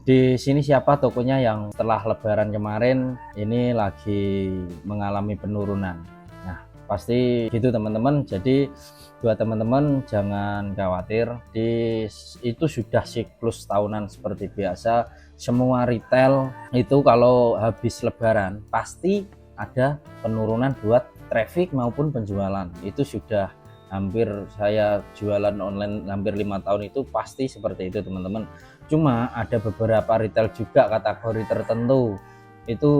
Di sini siapa tokonya yang setelah lebaran kemarin ini lagi mengalami penurunan. Nah, pasti gitu teman-teman. Jadi buat teman-teman jangan khawatir, itu sudah siklus tahunan seperti biasa. Semua retail itu kalau habis lebaran pasti ada penurunan buat traffic maupun penjualan. Itu sudah hampir, saya jualan online hampir 5 tahun itu pasti seperti itu teman-teman. Cuma ada beberapa retail juga kategori tertentu itu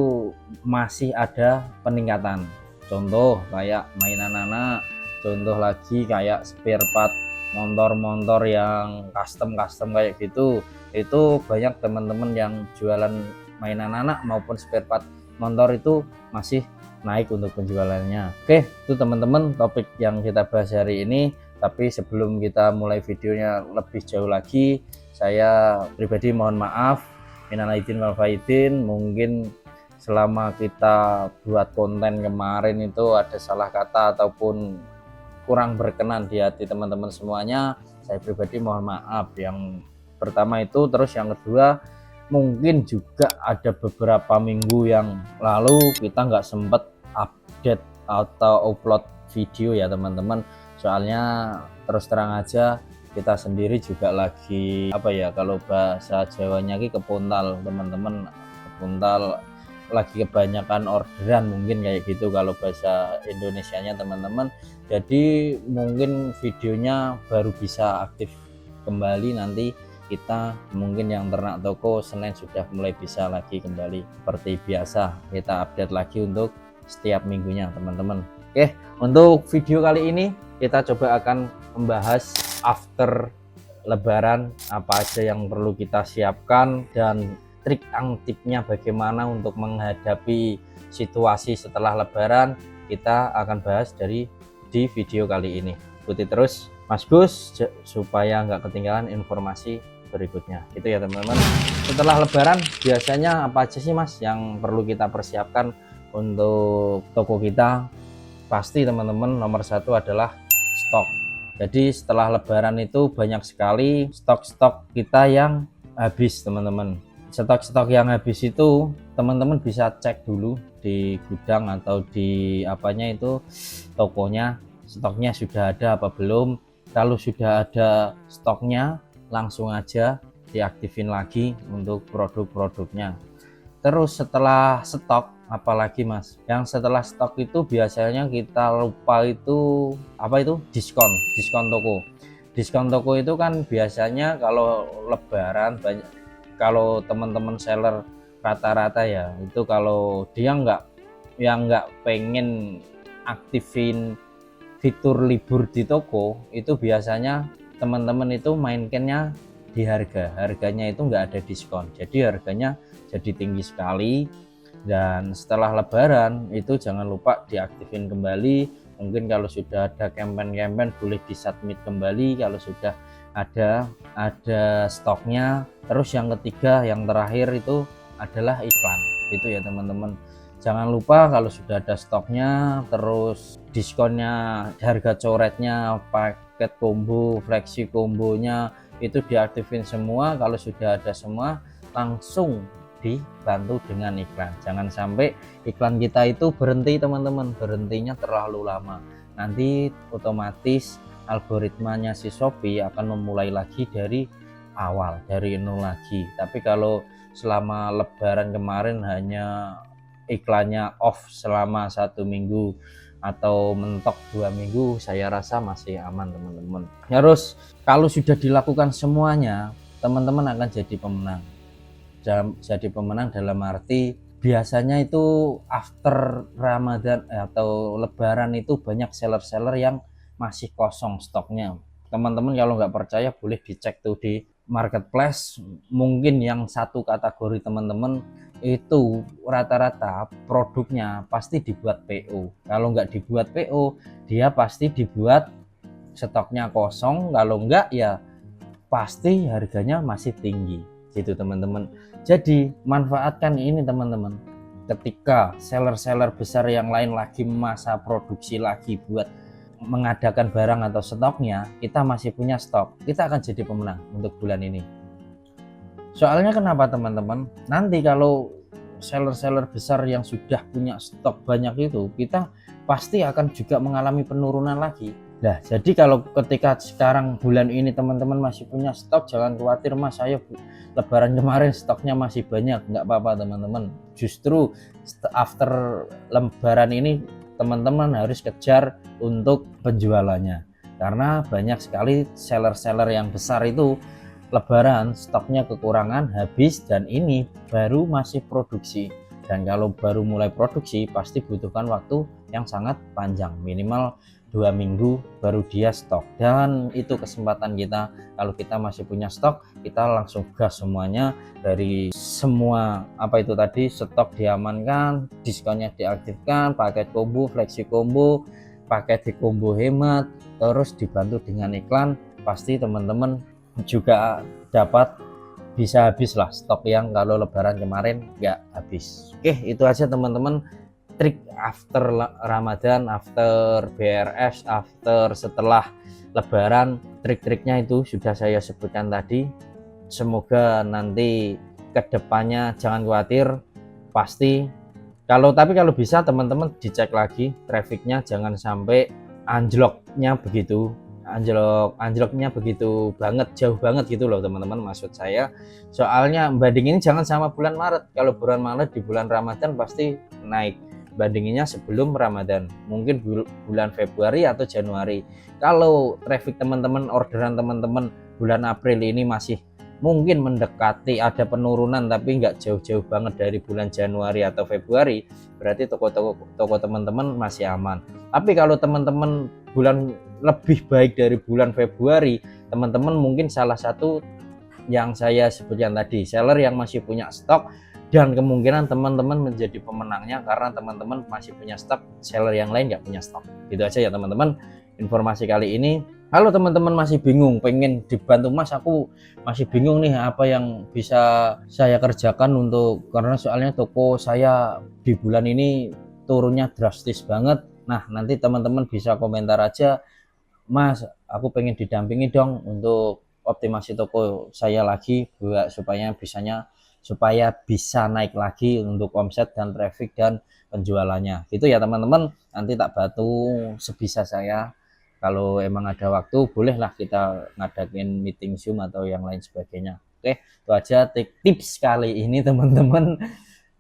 masih ada peningkatan. Contoh kayak mainan anak, contoh lagi kayak spare part motor-motor yang custom kayak gitu. Itu banyak teman-teman yang jualan mainan anak maupun spare part motor itu masih naik untuk penjualannya. Oke, itu teman-teman topik yang kita bahas hari ini. Tapi sebelum kita mulai videonya lebih jauh lagi, saya pribadi mohon maaf, minal aidin wal faizin. Mungkin selama kita buat konten kemarin itu ada salah kata ataupun kurang berkenan di hati teman-teman semuanya, saya pribadi mohon maaf yang pertama itu. Terus yang kedua, mungkin juga ada beberapa minggu yang lalu kita nggak sempet update atau upload video ya teman-teman. Soalnya terus terang aja kita sendiri juga lagi kalau bahasa Jawanya kepuntal teman-teman, kepuntal, lagi kebanyakan orderan mungkin kayak gitu kalau bahasa Indonesianya teman-teman. Jadi mungkin videonya baru bisa aktif kembali nanti kita, mungkin yang ternak toko Senin sudah mulai bisa lagi kembali seperti biasa, kita update lagi untuk setiap minggunya teman-teman. Oke, untuk video kali ini kita coba akan membahas after lebaran apa aja yang perlu kita siapkan dan trik and tipnya bagaimana untuk menghadapi situasi setelah lebaran. Kita akan bahas di video kali ini. Ikuti terus Mas Gus supaya nggak ketinggalan informasi berikutnya. Itu ya teman-teman. Setelah lebaran biasanya apa aja sih Mas yang perlu kita persiapkan untuk toko kita? Pasti teman-teman nomor satu adalah stok. Jadi setelah lebaran itu banyak sekali stok-stok kita yang habis teman-teman. Stok-stok yang habis itu teman-teman bisa cek dulu di gudang atau di tokonya, stoknya sudah ada apa belum. Kalau sudah ada stoknya langsung aja diaktifin lagi untuk produk-produknya. Terus setelah stok, apalagi Mas, yang setelah stok itu biasanya kita lupa itu diskon toko. Diskon toko itu kan biasanya kalau lebaran banyak, kalau teman-teman seller rata-rata ya itu kalau dia nggak pengen aktifin fitur libur di toko, itu biasanya teman-teman itu mainkannya di harganya itu nggak ada diskon, jadi harganya jadi tinggi sekali. Dan setelah lebaran itu jangan lupa diaktifin kembali. Mungkin kalau sudah ada campaign boleh disubmit kembali kalau sudah ada stoknya. Terus yang ketiga, yang terakhir itu adalah iklan. Itu ya teman-teman, jangan lupa kalau sudah ada stoknya, terus diskonnya, harga coretnya, paket combo, flexi kombonya itu diaktifin semua. Kalau sudah ada semua langsung dibantu dengan iklan. Jangan sampai iklan kita itu berhenti teman-teman, berhentinya terlalu lama, nanti otomatis algoritmanya si Shopee akan memulai lagi dari awal, dari nol lagi. Tapi kalau selama lebaran kemarin hanya iklannya off selama 1 minggu atau mentok 2 minggu, saya rasa masih aman teman-teman. Terus kalau sudah dilakukan semuanya, teman-teman akan jadi pemenang. Jadi pemenang dalam arti biasanya itu after Ramadan atau lebaran itu banyak seller-seller yang masih kosong stoknya. Teman-teman kalau nggak percaya boleh dicek tuh di marketplace. Mungkin yang satu kategori teman-teman itu rata-rata produknya pasti dibuat PO. Kalau nggak dibuat PO, dia pasti dibuat stoknya kosong. Kalau nggak ya pasti harganya masih tinggi gitu teman-teman. Jadi manfaatkan ini teman-teman, ketika seller-seller besar yang lain lagi masa produksi lagi buat mengadakan barang atau stoknya, kita masih punya stok, kita akan jadi pemenang untuk bulan ini. Soalnya kenapa teman-teman? Nanti kalau seller-seller besar yang sudah punya stok banyak itu, kita pasti akan juga mengalami penurunan lagi. Nah, jadi kalau ketika sekarang bulan ini teman-teman masih punya stok, jangan khawatir Mas, saya lebaran kemarin stoknya masih banyak, nggak apa-apa teman-teman. Justru after lebaran ini teman-teman harus kejar untuk penjualannya. Karena banyak sekali seller-seller yang besar itu lebaran stoknya kekurangan, habis, dan ini baru masih produksi. Dan kalau baru mulai produksi pasti butuhkan waktu yang sangat panjang, minimal 2 minggu baru dia stok. Dan itu kesempatan kita, kalau kita masih punya stok, kita langsung gas semuanya. Dari semua apa itu tadi, stok diamankan, diskonnya diaktifkan, paket combo, flexi combo, paket di combo hemat, terus dibantu dengan iklan, pasti teman-teman juga dapat bisa habis lah stok yang kalau lebaran kemarin nggak habis. Oke, itu aja teman-teman, trik after Ramadan, after BRS, after setelah lebaran, trik-triknya itu sudah saya sebutkan tadi. Semoga nanti kedepannya jangan khawatir, pasti tapi kalau bisa teman-teman dicek lagi trafficnya, jangan sampai anjloknya begitu banget, jauh banget gitu loh teman-teman, maksud saya. Soalnya bandingin jangan sama bulan Maret. Kalau bulan Maret di bulan Ramadan pasti naik, bandinginnya sebelum Ramadan, mungkin bulan Februari atau Januari. Kalau traffic teman-teman, orderan teman-teman bulan April ini masih mungkin mendekati ada penurunan tapi nggak jauh-jauh banget dari bulan Januari atau Februari, berarti toko teman-teman masih aman. Tapi kalau teman-teman bulan lebih baik dari bulan Februari, teman-teman mungkin salah satu yang saya sebutkan tadi, seller yang masih punya stok, dan kemungkinan teman-teman menjadi pemenangnya karena teman-teman masih punya stok, seller yang lain nggak punya stok. Gitu aja ya teman-teman informasi kali ini. Kalau teman-teman masih bingung, pengen dibantu Mas, aku masih bingung nih apa yang bisa saya kerjakan karena soalnya toko saya di bulan ini turunnya drastis banget. Nah, nanti teman-teman bisa komentar aja, Mas, aku pengen didampingi dong untuk optimasi toko saya lagi supaya bisa naik lagi untuk omset dan traffic dan penjualannya. Gitu ya teman-teman. Nanti tak bantu sebisa saya. Kalau emang ada waktu, bolehlah kita ngadain meeting Zoom atau yang lain sebagainya. Oke, itu aja tips kali ini teman-teman.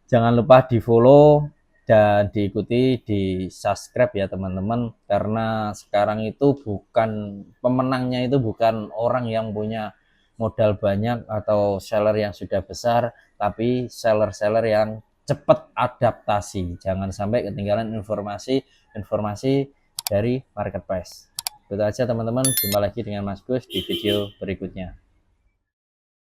Jangan lupa di follow dan diikuti, di subscribe ya teman-teman, karena sekarang itu pemenangnya itu bukan orang yang punya modal banyak atau seller yang sudah besar, tapi seller-seller yang cepat adaptasi. Jangan sampai ketinggalan informasi dari marketplace. Itu aja teman-teman, jumpa lagi dengan Mas Gus di video berikutnya.